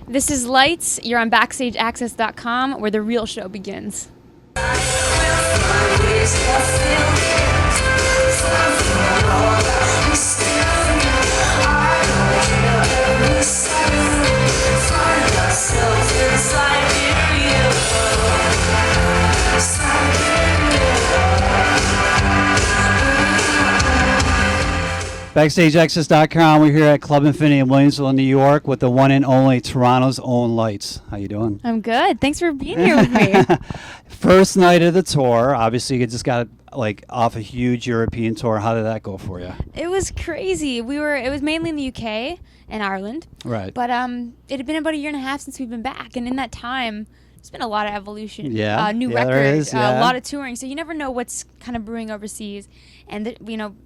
This is Lights. You're on BackstageAxxess.com, where the real show begins. BackstageAxxess.com. We're here at Club Infinity in Williamsville, New York, with the one and only Toronto's own Lights. How you doing? I'm good. Thanks for being here with me. First night of the tour. Obviously, you just got off a huge European tour. How did that go for you? It was crazy. It was mainly in the UK and Ireland. Right. But it had been about a year and a half since we've been back, and in that time, there's been a lot of evolution. Yeah. New record, there is, yeah. A lot of touring. So you never know what's kind of brewing overseas. And,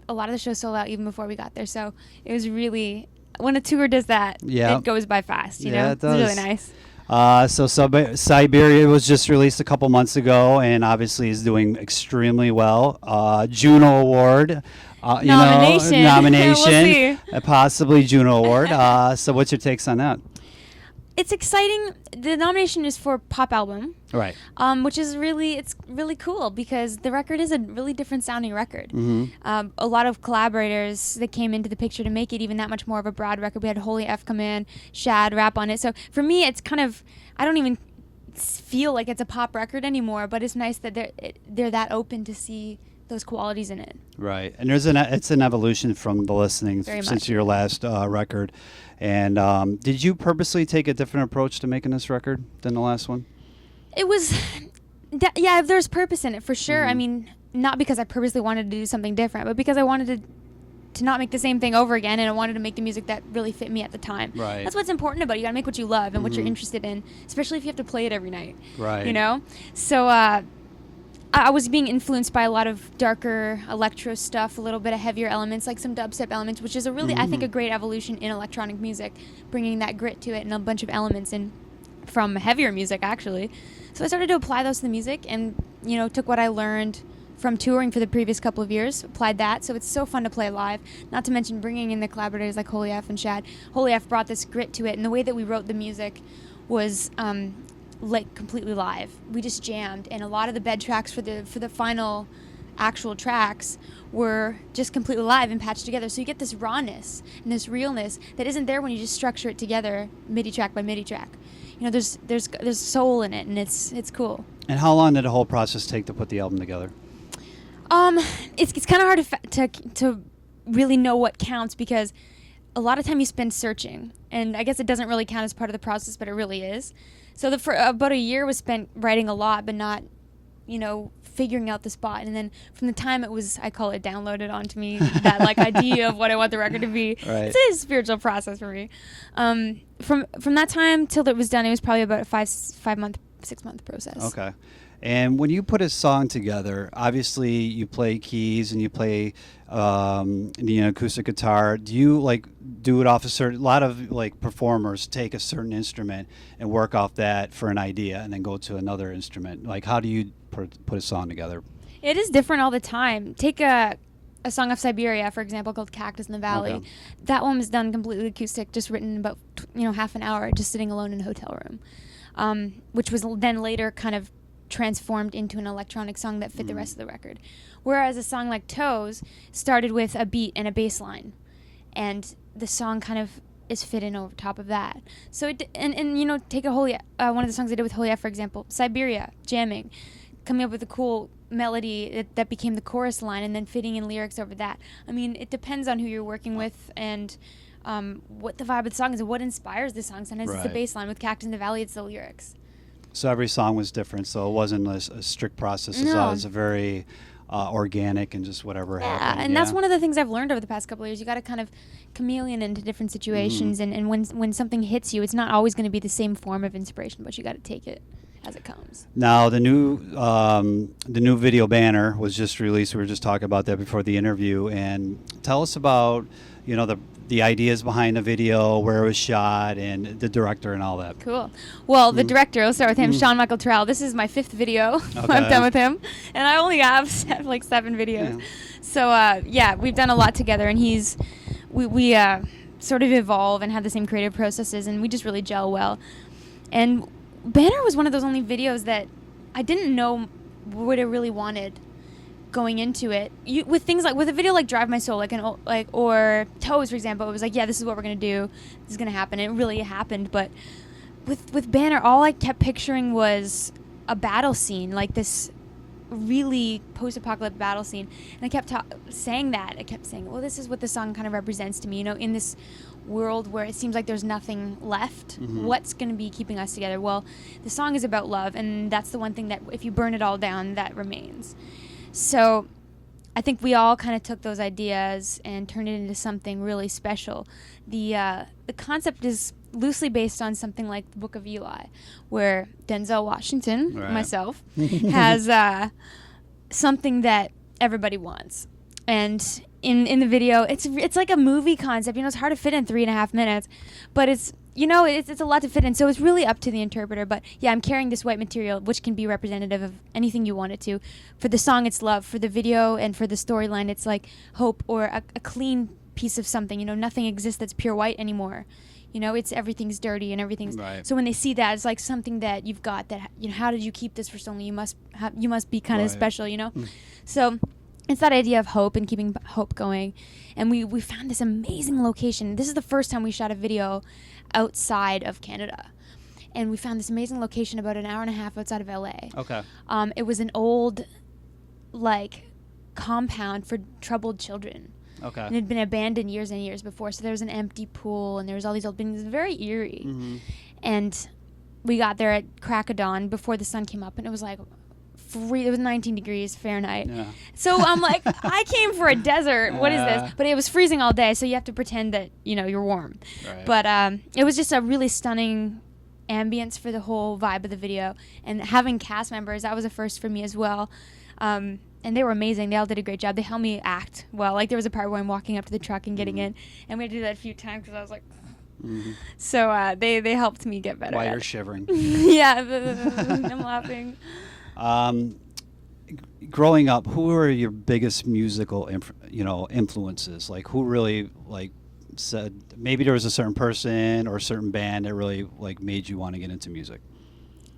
a lot of the shows sold out even before we got there. So it was really, when a tour does that, it goes by fast, you know? It does. It's really nice. So Siberia was just released a couple months ago and obviously is doing extremely well. Juno Award. Nomination. Nomination. We'll see. Possibly Juno Award. So what's your takes on that? It's exciting. The nomination is for pop album, Right. Which is really cool because the record is a really different sounding record. Mm-hmm. A lot of collaborators that came into the picture to make it even that much more of a broad record. We had Holy F come in, Shad rap on it. So for me, it's kind of, I don't even feel like it's a pop record anymore, but it's nice that they're that open to see those qualities in it. Right, and it's an evolution from the listening since your last record. And did you purposely take a different approach to making this record than the last one? It was, there's purpose in it for sure. Mm-hmm. I mean, not because I purposely wanted to do something different, but because I wanted to not make the same thing over again, and I wanted to make the music that really fit me at the time. Right. That's what's important about it. You gotta make what you love and what you're interested in, especially if you have to play it every night. Right. You know? So I was being influenced by a lot of darker electro stuff, a little bit of heavier elements, like some dubstep elements, which is a really, I think, a great evolution in electronic music, bringing that grit to it and a bunch of elements in from heavier music, actually. So I started to apply those to the music and, took what I learned from touring for the previous couple of years, applied that. So it's so fun to play live, not to mention bringing in the collaborators like Holy F and Shad. Holy F brought this grit to it, and the way that we wrote the music was completely live. We just jammed, and a lot of the bed tracks for the final actual tracks were just completely live and patched together. So you get this rawness and this realness that isn't there when you just structure it together MIDI track by MIDI track. There's soul in it, and it's cool. And how long did the whole process take to put the album together? It's kind of hard to really know what counts, because a lot of time you spend searching, and I guess it doesn't really count as part of the process, but it really is. So for about a year was spent writing a lot, but not, figuring out the spot. And then from the time it was, I call it downloaded onto me, that idea of what I want the record to be. Right. It's a spiritual process for me. From that time till it was done, it was probably about a 6-month process. Okay. And when you put a song together, obviously you play keys and you play acoustic guitar. Do you do it off a lot of performers take a certain instrument and work off that for an idea and then go to another instrument? How do you put a song together? It is different all the time. Take a song of Siberia, for example, called Cactus in the Valley. Okay. That one was done completely acoustic, just written in about half an hour, just sitting alone in a hotel room, which was then later kind of transformed into an electronic song that fit the rest of the record. Whereas a song like Toes started with a beat and a bass line, and the song kind of is fit in over top of that. So take a one of the songs I did with Holy F, for example, Siberia, jamming, coming up with a cool melody that became the chorus line, and then fitting in lyrics over that. I mean, it depends on who you're working with and what the vibe of the song is and what inspires the song. Sometimes it's the bass line. With Cactus in the Valley, it's the lyrics. So every song was different, so it wasn't a strict process. No. It was a very organic and just whatever happened. And that's one of the things I've learned over the past couple of years. You got to kind of chameleon into different situations, and when something hits you, it's not always going to be the same form of inspiration, but you got to take it as it comes. Now the new video banner was just released. We were just talking about that before the interview, and tell us about the ideas behind the video, where it was shot, and the director and all that. Cool. Well, the director, I'll start with him, Sean Michael Terrell. This is my 5th video I've done with him, and I only have 7 videos. Yeah. So we've done a lot together, and we sort of evolve and have the same creative processes, and we just really gel well. And Banner was one of those only videos that I didn't know what I really wanted going into it. With things like, with a video like Drive My Soul, or Toes, for example, it was like, yeah, this is what we're going to do. This is going to happen. It really happened. But with Banner, all I kept picturing was a battle scene, like this really post-apocalyptic battle scene. And I kept saying that. I kept saying, well, this is what the song kind of represents to me, in this world where it seems like there's nothing left. Mm-hmm. What's going to be keeping us together? Well, the song is about love, and that's the one thing that if you burn it all down, that remains. So I think we all kind of took those ideas and turned it into something really special. The concept is loosely based on something like the Book of Eli, where Denzel Washington, myself, has something that everybody wants. And in the video, it's like a movie concept. It's hard to fit in 3.5 minutes, but it's a lot to fit in. So it's really up to the interpreter. But yeah, I'm carrying this white material, which can be representative of anything you want it to. For the song, it's love. For the video and for the storyline, it's like hope, or a clean piece of something. Nothing exists that's pure white anymore. It's everything's dirty and everything's right. So when they see that, it's like something that you've got that, how did you keep this for so long? You must be kind of special, So it's that idea of hope and keeping hope going. And we found this amazing location. This is the first time we shot a video outside of Canada. And we found this amazing location about an hour and a half outside of LA. Okay. It was an old, compound for troubled children. Okay. And it had been abandoned years and years before. So there was an empty pool, and there was all these old buildings. It was very eerie. Mm-hmm. And we got there at crack of dawn before the sun came up, and it was like it was 19 degrees Fahrenheit. Yeah. So I'm like, I came for a desert. What is this? But it was freezing all day, so you have to pretend that, you're warm. Right. But it was just a really stunning ambience for the whole vibe of the video. And having cast members, that was a first for me as well. And they were amazing. They all did a great job. They helped me act well. Like, there was a part where I'm walking up to the truck and getting in, and we had to do that a few times because I was like... Mm-hmm. So they helped me get better. Why at you're it. shivering. Yeah, I'm laughing. Growing up, who were your biggest musical influences? Like, who really said, maybe there was a certain person or a certain band that really made you want to get into music?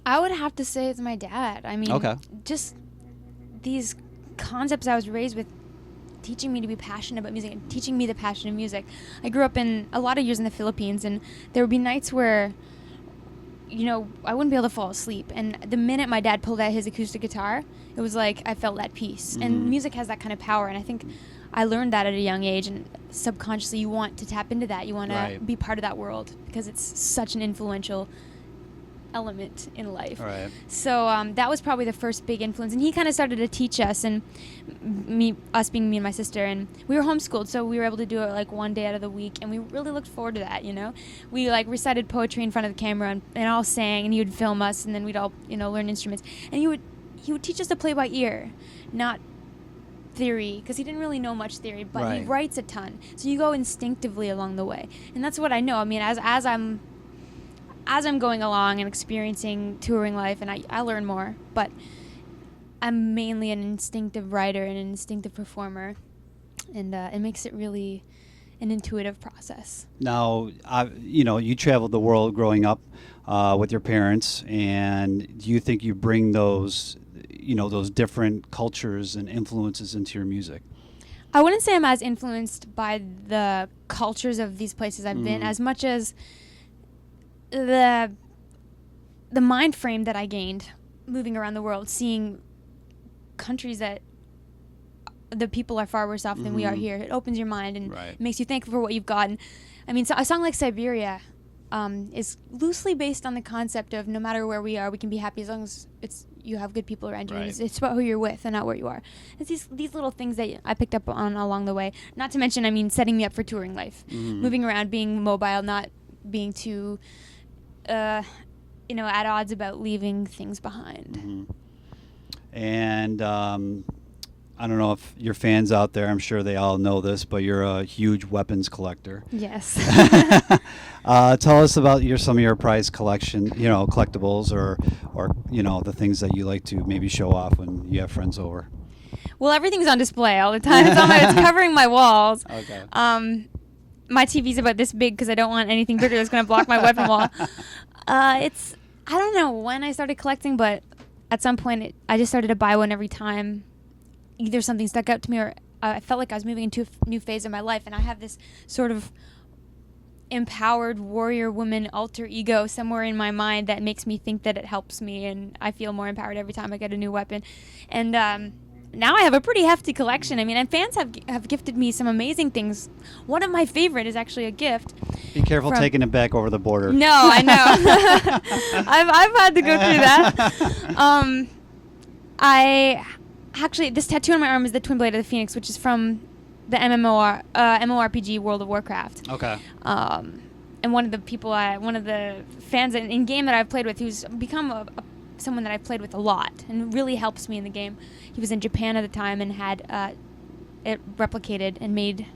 I would have to say it's my dad. I mean, just these concepts I was raised with, teaching me to be passionate about music and teaching me the passion of music. I grew up in a lot of years in the Philippines, and there would be nights where, I wouldn't be able to fall asleep. And the minute my dad pulled out his acoustic guitar, it was like I felt at peace. Mm-hmm. And music has that kind of power, and I think I learned that at a young age, and subconsciously you want to tap into that. You want to be part of that world because it's such an influential element in life. Right. So that was probably the first big influence, and he kind of started to teach us, and us being me and my sister, and we were homeschooled, so we were able to do it one day out of the week, and we really looked forward to that. We recited poetry in front of the camera and all sang, and he would film us, and then we'd all learn instruments, and he would teach us to play by ear, not theory, because he didn't really know much theory, but he writes a ton, so you go instinctively along the way, and that's what I know. I mean, as I'm going along and experiencing touring life, and I learn more, but I'm mainly an instinctive writer and an instinctive performer, and it makes it really an intuitive process. Now, you traveled the world growing up with your parents, and do you think you bring those different cultures and influences into your music? I wouldn't say I'm as influenced by the cultures of these places I've been as much as the mind frame that I gained moving around the world, seeing countries that the people are far worse off than we are here. It opens your mind and makes you thankful for what you've got. And I mean, so a song like Siberia is loosely based on the concept of no matter where we are, we can be happy as long as you have good people around you. And it's about who you're with and not where you are. It's these little things that I picked up on along the way. Not to mention, I mean, setting me up for touring life, moving around, being mobile, not being too at odds about leaving things behind. Mm-hmm. And I don't know if your fans out there, I'm sure they all know this, but you're a huge weapons collector. Yes. Tell us about some of your prized collection, collectibles or the things that you like to maybe show off when you have friends over. Well, everything's on display all the time. It's covering my walls. Okay. my TV's about this big because I don't want anything bigger that's going to block my weapon wall. I don't know when I started collecting, but at some point I just started to buy one every time either something stuck out to me or I felt like I was moving into a new phase of my life, and I have this sort of empowered warrior woman alter ego somewhere in my mind that makes me think that it helps me, and I feel more empowered every time I get a new weapon. And now I have a pretty hefty collection. I mean, and fans have gifted me some amazing things. One of my favorite is actually a gift. Be careful taking it back over the border. No, I know. I've had to go through that. Actually, this tattoo on my arm is the Twin Blade of the Phoenix, which is from the MMORPG World of Warcraft. Okay. And one of the fans in game that I've played with, who's become someone that I've played with a lot and really helps me in the game. He was in Japan at the time and had it replicated and made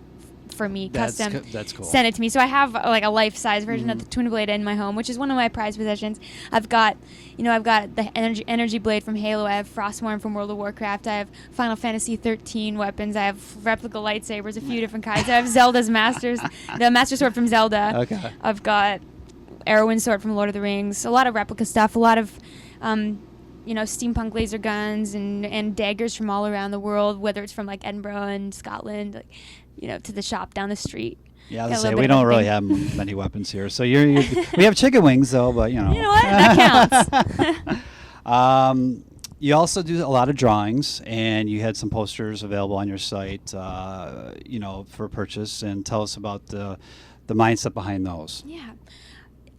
for me custom. That's cool. Sent it to me. So I have like a life-size version of the Twin Blade in my home, which is one of my prized possessions. I've got the energy blade from Halo. I have Frostworm from World of Warcraft. I have Final Fantasy 13 weapons. I have replica lightsabers, a few different kinds. I have Zelda's the Master Sword from Zelda. Okay. I've got Arrowin sword from Lord of the Rings. A lot of replica stuff. A lot of steampunk laser guns and daggers from all around the world, whether it's from like Edinburgh and Scotland, to the shop down the street. Yeah, let's say we don't really have many weapons here. So we have chicken wings though, but You know what? That counts. You also do a lot of drawings, and you had some posters available on your site, for purchase. And tell us about the mindset behind those. Yeah,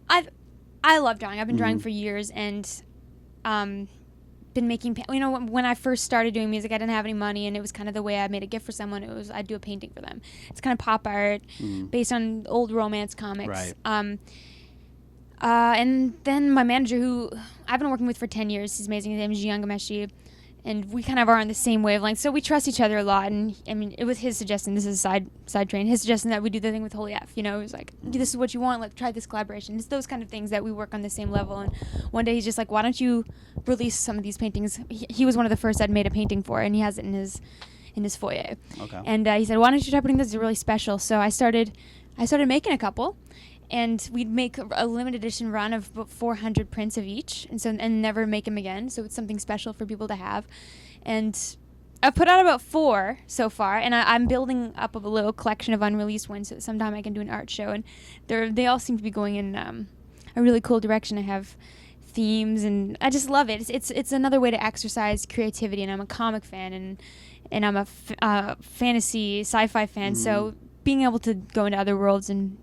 I love drawing. I've been drawing for years, and been making when I first started doing music, I didn't have any money, and it was kind of the way I made a gift for someone. It was I'd do a painting for them. It's kind of pop art based on old romance comics. Right. And then my manager, who I've been working with for 10 years, he's amazing. His name is Jian Gameshi, and we kind of are on the same wavelength, so we trust each other a lot. And I mean, it was his suggestion. This is a side train. His suggestion that we do the thing with Holy F. It was like, this is what you want. Let's try this collaboration. It's those kind of things that we work on the same level. And one day he's just like, why don't you release some of these paintings? He was one of the first I'd made a painting for, and he has it in his foyer. Okay. And he said, why don't you try putting this? It's really special. So I started making a couple. And we'd make a limited edition run of about 400 prints of each, and never make them again. So it's something special for people to have. And I've put out about 4 so far, and I'm building up a little collection of unreleased ones. So sometime I can do an art show, and they all seem to be going in a really cool direction. I have themes, and I just love it. It's another way to exercise creativity. And I'm a comic fan, and I'm a fantasy sci-fi fan. So being able to go into other worlds and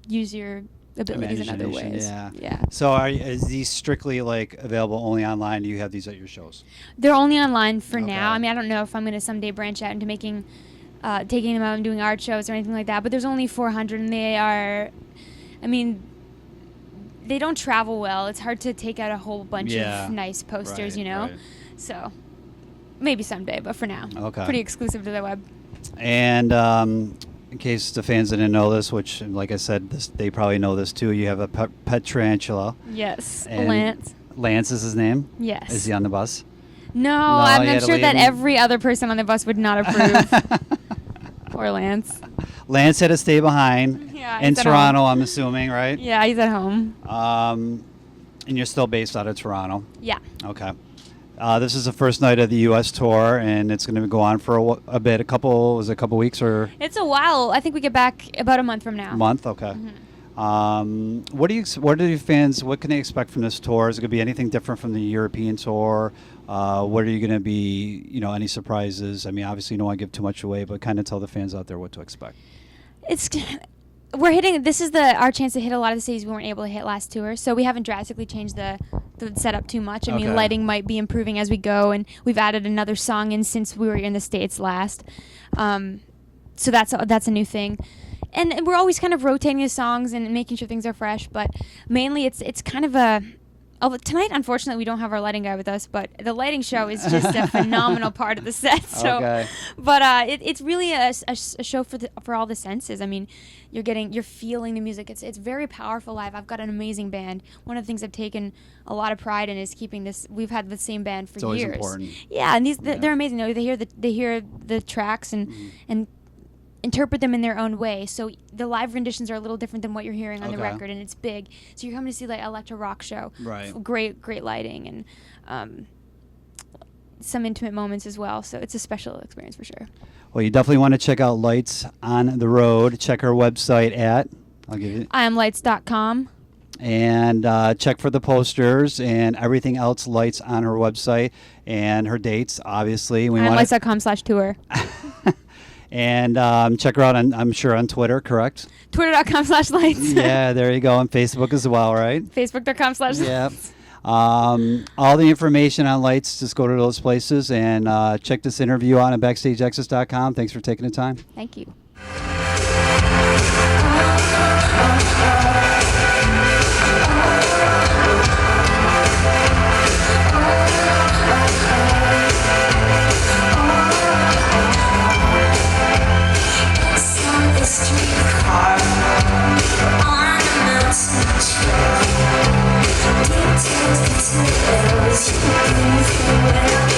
use your abilities in other ways. Yeah. So is these strictly like available only online? Do you have these at your shows? They're only online for Okay. now. I mean, I don't know if I'm going to someday branch out into making, taking them out and doing art shows or anything like that. But there's only 400, and they don't travel well. It's hard to take out a whole bunch of nice posters, Right. So maybe someday, but for now, pretty exclusive to the web. And in case the fans didn't know this, which, like I said, they probably know this too, you have a pet tarantula. Yes, And Lance. Lance is his name? Yes. Is he on the bus? No, you I'm had to sure leave that him? every other person on the bus would not approve. Poor Lance. Lance had to stay behind Yeah, in he's at Toronto, home. I'm assuming, right? Yeah, he's at home. And you're still based out of Toronto. Yeah. Okay. This is the first night of the U.S. tour, and it's going to go on for a bit. A couple weeks or It's a while. I think we get back about a month from now. month? Okay. What do your fans? What can they expect from this tour? Is it going to be anything different from the European tour? What are you going to be? Any surprises? I mean, obviously, you don't want to give too much away, but kind of tell the fans out there what to expect. This is our chance to hit a lot of the cities we weren't able to hit last tour, so we haven't drastically changed the setup too much. I mean, lighting might be improving as we go, and we've added another song in since we were in the States last. So that's a new thing. And we're always kind of rotating the songs and making sure things are fresh, but mainly it's kind of a... Tonight, unfortunately, we don't have our lighting guy with us, but the lighting show is just a phenomenal part of the set. So, Okay. But it's really a show for all the senses. I mean, you're feeling the music. It's very powerful live. I've got an amazing band. One of the things I've taken a lot of pride in is keeping this. We've had the same band for It's always years. important. Yeah, and they're amazing. They hear the tracks and interpret them in their own way. So the live renditions are a little different than what you're hearing on the record, and it's big. So you're coming to see like electro rock show. Right. Great lighting and some intimate moments as well. So it's a special experience for sure. Well, you definitely want to check out Lights on the Road. Check her website at, I'll give you, IamLights.com. And check for the posters and everything else Lights on her website and her dates, obviously. IamLights.com/tour. And check her out, I'm sure, on Twitter, correct? Twitter.com/lights. Yeah, there you go. On Facebook as well, right? Facebook.com/lights. Yep. All the information on Lights, just go to those places and check this interview out at BackstageAxxess.com. Thanks for taking the time. Thank you. Streetcar on a mountain trail, details, you breathe through